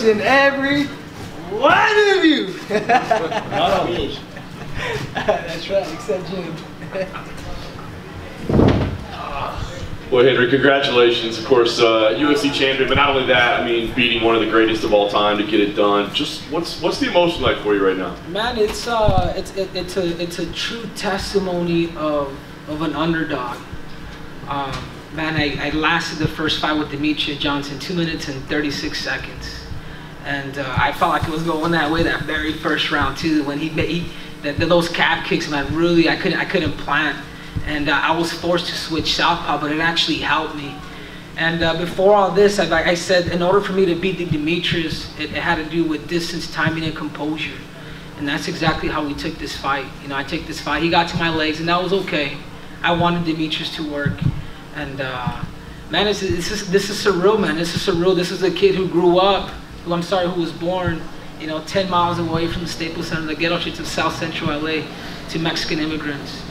each and every one of you. Not all me. That's right, except Jim. Well, Henry, congratulations. Of course, UFC champion, but not only that, I mean, beating one of the greatest of all time to get it done. Just what's the emotion like for you right now? Man, it's a true testimony of an underdog. Man, I lasted the first fight with Demetrius Johnson 2 minutes and 36 seconds, and I felt like it was going that way that very first round too. When those calf kicks, man, really I couldn't plant. And I was forced to switch southpaw, but it actually helped me. And before all this, I said in order for me to beat Demetrius, it had to do with distance, timing, and composure. And that's exactly how we took this fight. You know, I took this fight. He got to my legs, and that was okay. I wanted Demetrius to work. And man, this is surreal, man. This is surreal. This is a kid who grew up, who was born, you know, 10 miles away from the Staples Center, the ghetto streets of South Central LA, to Mexican immigrants.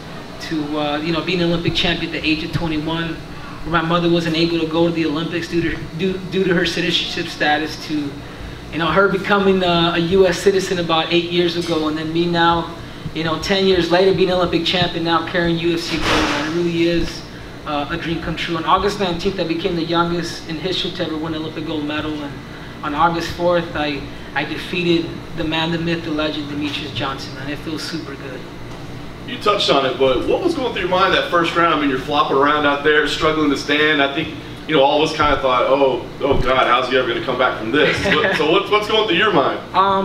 To you know, being an Olympic champion at the age of 21, where my mother wasn't able to go to the Olympics due to her citizenship status, to, you know, her becoming a U.S. citizen about 8 years ago, and then me now, you know, 10 years later being an Olympic champion, now carrying UFC gold. Man, it really is a dream come true. On August 19th, I became the youngest in history to ever win an Olympic gold medal, and on August 4th, I defeated the man, the myth, the legend, Demetrius Johnson. Man, it feels super good. You touched on it, but what was going through your mind that first round? I mean, you're flopping around out there, struggling to stand. I think, you know, all of us kind of thought, oh God, how's he ever going to come back from this? So what's going through your mind?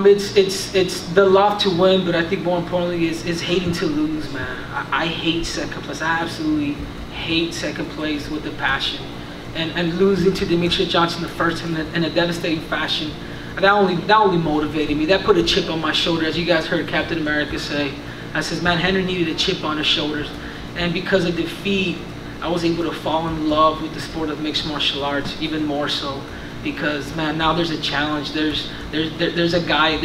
It's the love to win, but I think more importantly is hating to lose, man. I hate second place. I absolutely hate second place with a passion. And losing to Demetrius Johnson the first time in a devastating fashion, that only motivated me. That put a chip on my shoulder, as you guys heard Captain America say. I says, man, Henry needed a chip on his shoulders. And because of defeat, I was able to fall in love with the sport of mixed martial arts, even more so. Because, man, now there's a challenge. There's a guy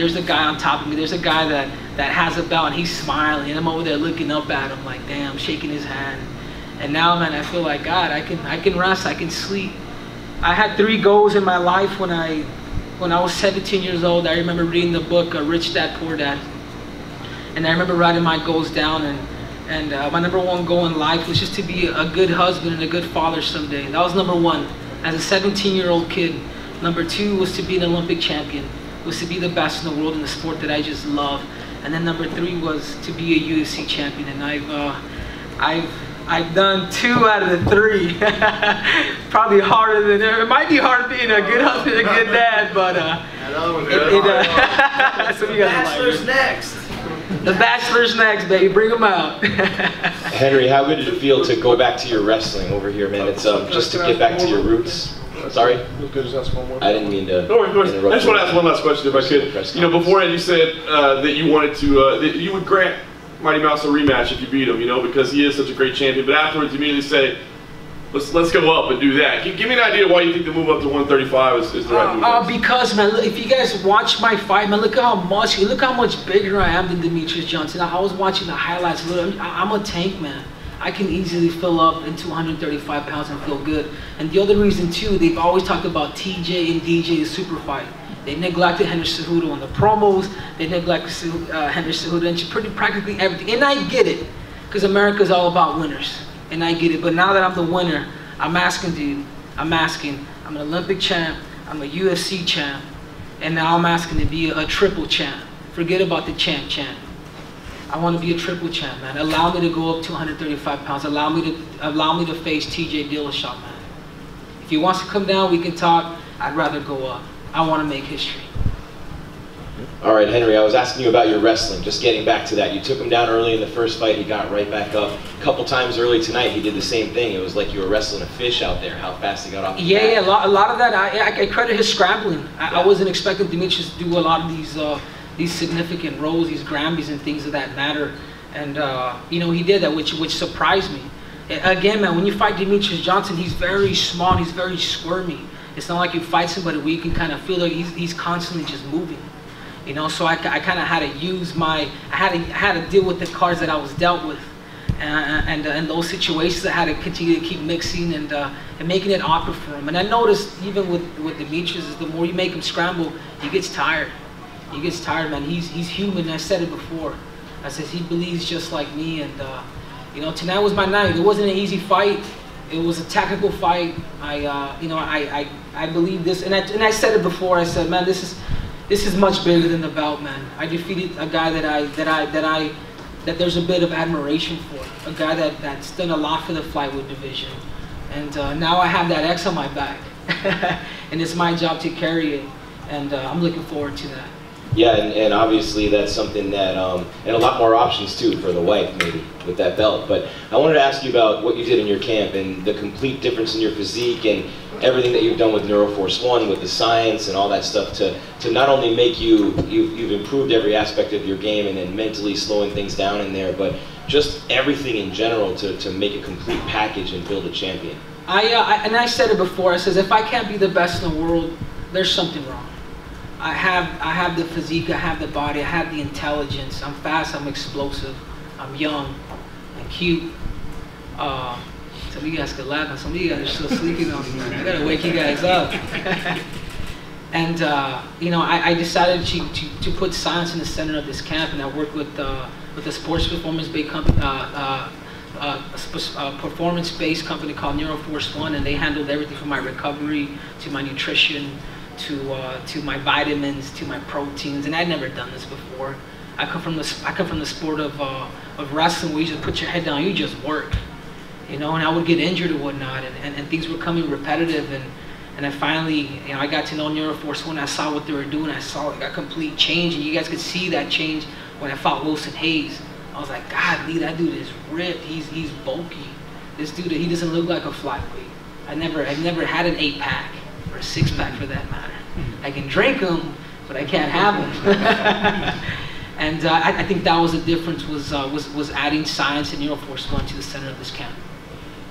on top of me. There's a guy that has a belt, and he's smiling, and I'm over there looking up at him like, damn, shaking his hand. And now, man, I feel like, God, I can rest, I can sleep. I had 3 goals in my life when I was 17 years old. I remember reading the book, Rich Dad, Poor Dad. And I remember writing my goals down, and my #1 goal in life was just to be a good husband and a good father someday. That was #1 as a 17-year-old kid. #2 was to be an Olympic champion, was to be the best in the world in the sport that I just love. And then #3 was to be a UFC champion. And I've done 2 out of the 3. Probably harder than it might be hard being a good husband and a good dad, but so you guys Bachelor's next. The Bachelor's next, baby. Bring them out. Henry, how good did it feel to go back to your wrestling over here, man? It's just to get back to your roots. Sorry? I didn't mean to. No, I just want to ask one last question, if I could. You know, beforehand you said that you wanted to, that you would grant Mighty Mouse a rematch if you beat him, you know, because he is such a great champion. But afterwards, you immediately say, let's go up and do that. Give me an idea why you think the move up to 135 is the right move. Because, man, if you guys watch my fight, man, look how much bigger I am than Demetrius Johnson. I was watching the highlights. I'm a tank, man. I can easily fill up into 135 pounds and feel good. And the other reason too, they've always talked about TJ and DJ the super fight. They neglected Henry Cejudo on the promos. They neglected Henry Cejudo and practically everything. And I get it, because America's all about winners. And I get it. But now that I'm the winner, I'm asking, dude. I'm an Olympic champ. I'm a UFC champ. And now I'm asking to be a triple champ. Forget about the champ. I want to be a triple champ, man. Allow me to go up to 135 pounds. Allow me to face TJ Dillashaw, man. If he wants to come down, we can talk. I'd rather go up. I want to make history. All right, Henry, I was asking you about your wrestling, just getting back to that. You took him down early in the first fight, he got right back up. A couple times early tonight, he did the same thing. It was like you were wrestling a fish out there, how fast he got off the mat. Yeah, a lot of that, I credit his scrambling. I wasn't expecting Demetrius to do a lot of these significant rolls, these Grambies and things of that matter. And, you know, he did that, which surprised me. Again, man, when you fight Demetrius Johnson, he's very small, he's very squirmy. It's not like you fight somebody where you can kind of feel like he's constantly just moving. You know, so I kind of had to use I had to deal with the cards that I was dealt with. and those situations I had to continue to keep mixing and making it awkward for him. And I noticed even with Demetrius, is the more you make him scramble, he gets tired. He gets tired, man. He's human. I said it before. I said he believes just like me, and you know, tonight was my night. It wasn't an easy fight. It was a tactical fight. You know, I believe this, and I said it before. I said, man, this is much bigger than the belt, man. I defeated a guy that there's a bit of admiration for, a guy that's done a lot for the flyweight division, and now I have that X on my back, and it's my job to carry it, and I'm looking forward to that. Yeah, and obviously that's something that, and a lot more options too for the wife maybe with that belt. But I wanted to ask you about what you did in your camp and the complete difference in your physique and everything that you've done with Neuroforce One, with the science and all that stuff to not only make you've improved every aspect of your game and then mentally slowing things down in there, but just everything in general to make a complete package and build a champion. And I said it before. I says if I can't be the best in the world, there's something wrong. I have the physique, I have the body, I have the intelligence. I'm fast, I'm explosive, I'm young, I'm cute. Some of you guys could laugh, and some of you guys are still sleeping on me, man. I gotta wake you guys up. And you know, I decided to put science in the center of this camp, and I worked with a sports performance-based company, performance-based company called Neuroforce One, and they handled everything from my recovery to my nutrition, to my vitamins, to my proteins, and I'd never done this before. I come from the sport of wrestling, where you just put your head down, you just work, you know. And I would get injured or whatnot, and things were coming repetitive, and I finally, you know, I got to know Neuroforce One. I saw what they were doing. I saw like a complete change, and you guys could see that change when I fought Wilson Hayes. I was like, God, Lee, that dude is ripped. He's bulky. This dude, he doesn't look like a flyweight. I've never had an 8-pack. Or a 6-pack for that matter. I can drink them, but I can't have them. And I think that was the difference, was adding science and Neuroforce One to the center of this camp.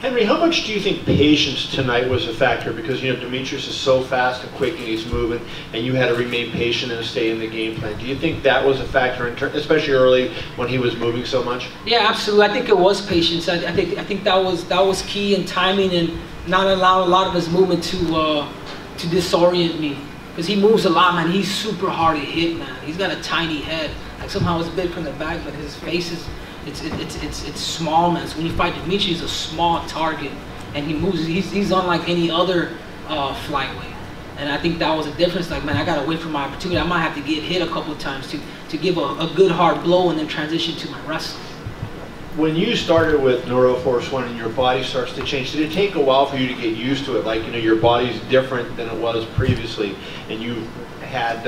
Henry, how much do you think patience tonight was a factor? Because, you know, Demetrius is so fast and quick and he's moving, and you had to remain patient and stay in the game plan. Do you think that was a factor, especially early when he was moving so much? Yeah, absolutely. I think it was patience. I think that was key in timing and not allowing a lot of his movement to disorient me, because he moves a lot, man. He's super hard to hit, man. He's got a tiny head. Like somehow it's big from the back, but his face is it's small, man. So when you fight Demetrius, he's a small target, and he moves. He's unlike any other flyweight, and I think that was a difference. Like, man, I gotta wait for my opportunity. I might have to get hit a couple of times to give a good hard blow and then transition to my wrestling. When you started with Neuroforce One and your body starts to change, did it take a while for you to get used to it? Like, you know, your body's different than it was previously, and you had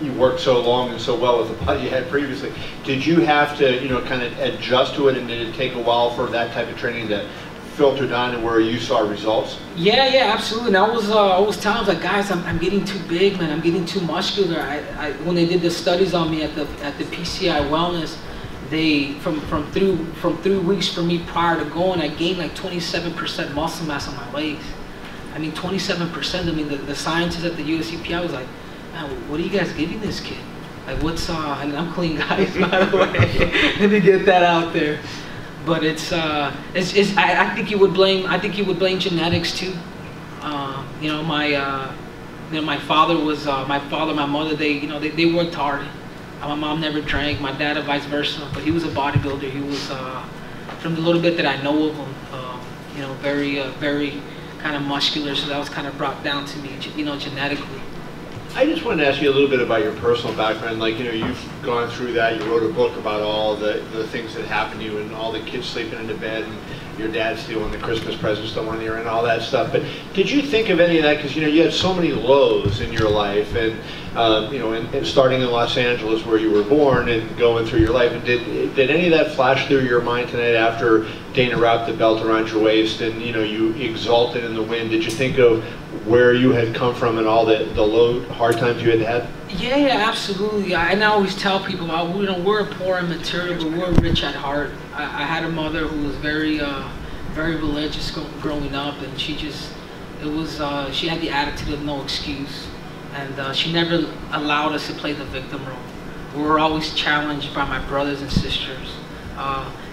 you worked so long and so well with the body you had previously. Did you have to, you know, kind of adjust to it, and did it take a while for that type of training to filter down to where you saw results? Yeah, absolutely. And I was times like, guys, I'm getting too big, man. I'm getting too muscular. When they did the studies on me at the PCI Wellness, they from 3 weeks for me prior to going, I gained like 27% muscle mass on my legs. I mean, 27%. I mean, the scientists at the USCPI was like, man, what are you guys giving this kid? Like, what's and I'm clean, guys, by the way. Let me get that out there. But I think you would blame genetics too. You know, my father, my mother, they worked hard. My mom never drank, my dad vice versa, but he was a bodybuilder. He was, from the little bit that I know of him, you know, very kind of muscular, so that was kind of brought down to me, you know, genetically. I just wanted to ask you a little bit about your personal background. Like, you know, you've gone through that. You wrote a book about all the things that happened to you, and all the kids sleeping in the bed, and your dad stealing the Christmas presents the one year, and all that stuff. But did you think of any of that? Because, you know, you had so many lows in your life, and you know, and starting in Los Angeles where you were born and going through your life. And did any of that flash through your mind tonight after Dana wrapped the belt around your waist and, you know, you exulted in the win? Did you think of where you had come from and all the low, hard times you had had? Yeah, absolutely. And I always tell people, you know, we're poor in material, but we're rich at heart. I had a mother who was very religious growing up, and she had the attitude of no excuse, and she never allowed us to play the victim role. We were always challenged by my brothers and sisters.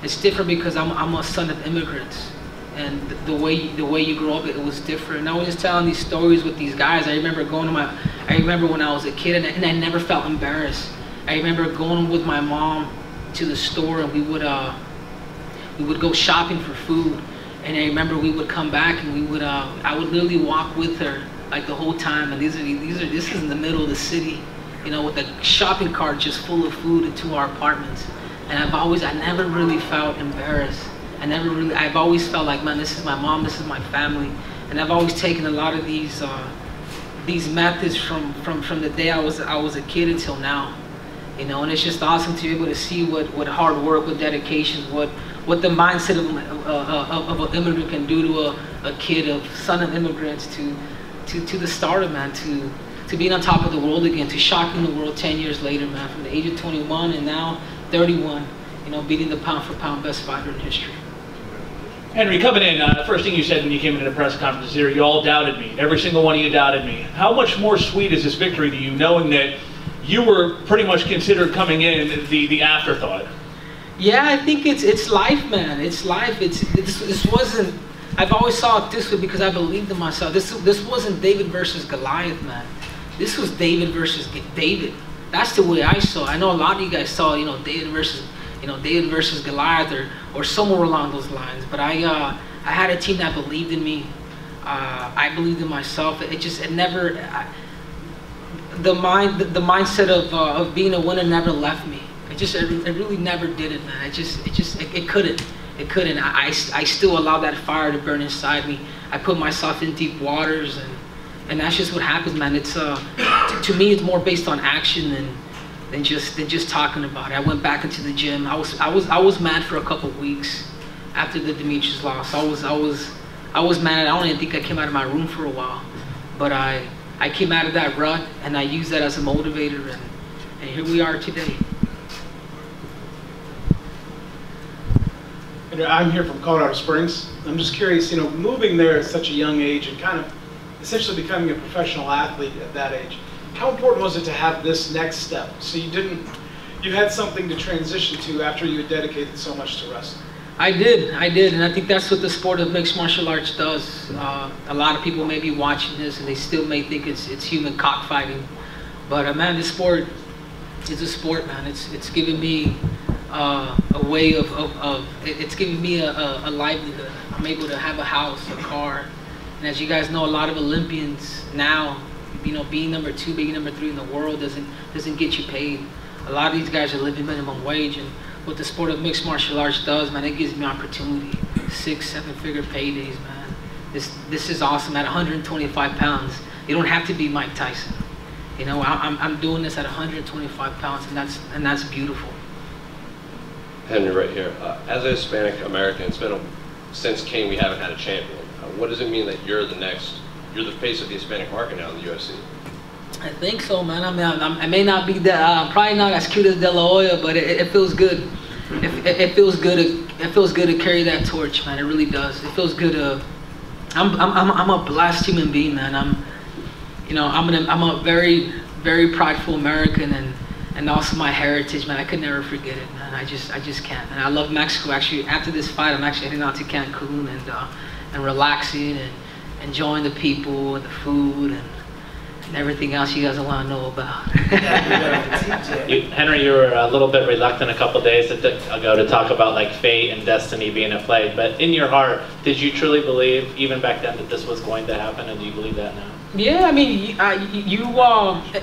it's different because I'm a son of immigrants, and the way you grow up, it was different. And I was just telling these stories with these guys. I remember when I was a kid, and I never felt embarrassed. I remember going with my mom to the store, and we would go shopping for food. And I remember we would come back, and I would literally walk with her like the whole time. And this is in the middle of the city, you know, with a shopping cart just full of food into our apartments. And I never really felt embarrassed. I've always felt like, man, this is my mom, this is my family. And I've always taken a lot of these methods from the day I was a kid until now. You know, and it's just awesome to be able to see what hard work, what dedication, what the mindset of an immigrant can do to a kid, son of immigrants, to the starter, man, to being on top of the world again, to shocking the world 10 years later, man, from the age of 21 and now 31, you know, beating the pound for pound best fighter in history. Henry, coming in, first thing you said when you came into the press conference here, you all doubted me. Every single one of you doubted me. How much more sweet is this victory to you, knowing that you were pretty much considered coming in the afterthought? Yeah, I think it's life, man. It's life. This wasn't. I've always saw it this way because I believed in myself. This wasn't David versus Goliath, man. This was David versus David. That's the way I saw it. I know a lot of you guys saw, you know, David versus Goliath or somewhere along those lines. But I had a team that believed in me. I believed in myself. The mindset of being a winner never left me. It really never did it, man. It couldn't. I still allowed that fire to burn inside me. I put myself in deep waters, and that's just what happens, man. It's to me, it's more based on action than just talking about it. I went back into the gym. I was mad for a couple of weeks after the Demetrius loss. I was mad. I don't even think I came out of my room for a while, but I came out of that rut, and I used that as a motivator, and here we are today. I'm here from Colorado Springs. I'm just curious, you know, moving there at such a young age and kind of essentially becoming a professional athlete at that age, how important was it to have this next step? So you had something to transition to after you had dedicated so much to wrestling. I did, and I think that's what the sport of mixed martial arts does. A lot of people may be watching this and they still may think it's human cockfighting, but man, this sport is a sport, man. It's giving me a way it's giving me a livelihood. I'm able to have a house, a car, and as you guys know, a lot of Olympians now, you know, being number 2, being number 3 in the world doesn't get you paid. A lot of these guys are living minimum wage, and what the sport of mixed martial arts does, man, it gives me opportunity, 6-7-figure paydays, man. This is awesome. At 125 pounds, you don't have to be Mike Tyson. You know, I'm doing this at 125 pounds, and that's beautiful. Henry, right here. As a Hispanic American, it's been since King we haven't had a champion. What does it mean that you're the face of the Hispanic market now in the UFC? I think so, man. I mean, I may not be probably not as cute as De La Hoya, but it feels good. It feels good. It feels good to carry that torch, man. It really does. It feels good to. I'm a blessed human being, man. I'm a very, very prideful American, and also my heritage, man. I could never forget it, man. I just can't. And I love Mexico. Actually, after this fight, I'm actually heading out to Cancun and relaxing and enjoying the people and the food and everything else you guys want to know about. Henry, you were a little bit reluctant a couple days ago to talk about like fate and destiny being at play, but in your heart, did you truly believe, even back then, that this was going to happen, and do you believe that now? Yeah, I mean, you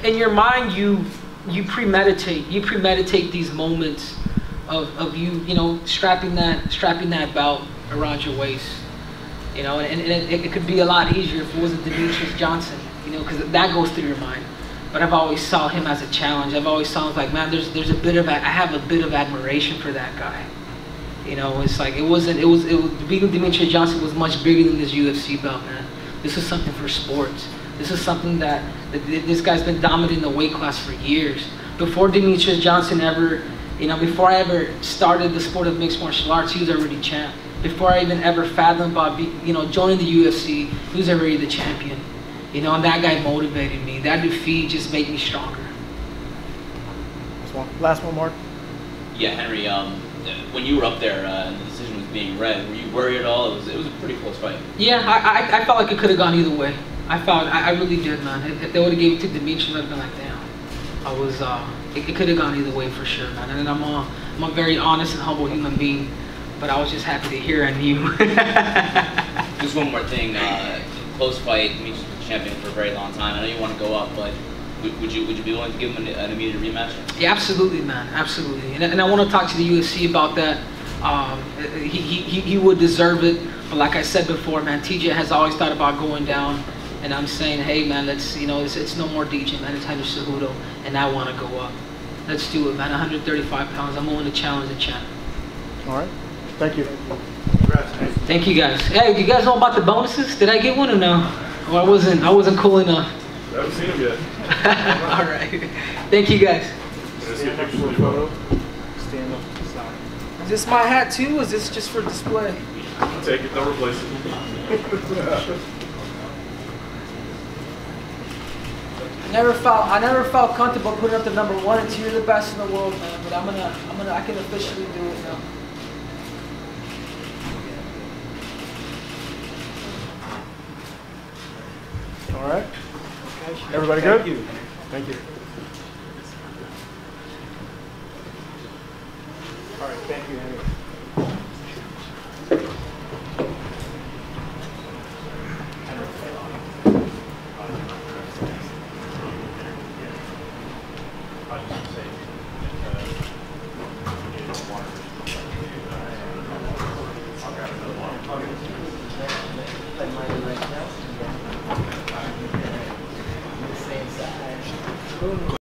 in your mind, you premeditate these moments of you know, strapping that belt around your waist, you know, and it could be a lot easier if it wasn't Demetrius Johnson, you know, because that goes through your mind. But I've always saw him as a challenge. I've always saw him like, man, I have a bit of admiration for that guy. You know, it's like beating Demetrius Johnson was much bigger than this UFC belt, man. This is something for sports. This is something that this guy's been dominating the weight class for years. Before Demetrius Johnson before I ever started the sport of mixed martial arts, he was already champ. Before I even ever fathomed about joining the UFC, he was already the champion. You know, and that guy motivated me. That defeat just made me stronger. Last one, Mark. Yeah, Henry, when you were up there and the decision was being read, were you worried at all? It was a pretty close fight. Yeah, I felt like it could have gone either way. I really did, man. If they would have gave it to Dimitri, I'd have been like, damn. It could have gone either way for sure, man. And I'm a very honest and humble human being, but I was just happy to hear I knew. Just one more thing, close fight. Dimitri's been champion for a very long time. I know you want to go up, but would you be willing to give him an immediate rematch? Yeah, absolutely, man, absolutely. And I want to talk to the UFC about that. He would deserve it, but like I said before, man, TJ has always thought about going down, and I'm saying, hey, man, let's, it's no more DJ, man. It's Henry Cejudo, and I want to go up. Let's do it, man. 135 pounds. I'm willing to challenge the champ. All right. Thank you. Thank you, guys. Hey, do you guys know about the bonuses? Did I get one or no? Or I wasn't cool enough. I haven't seen him yet. All right. Thank you, guys. Stand up. Is this my hat too? Or is this just for display? I'll take it, don't replace it. I never felt comfortable putting up the #1 until you're the best in the world, man. But I can officially do it now. All right. Everybody good? Thank you. Thank you. All right. Thank you, Henry.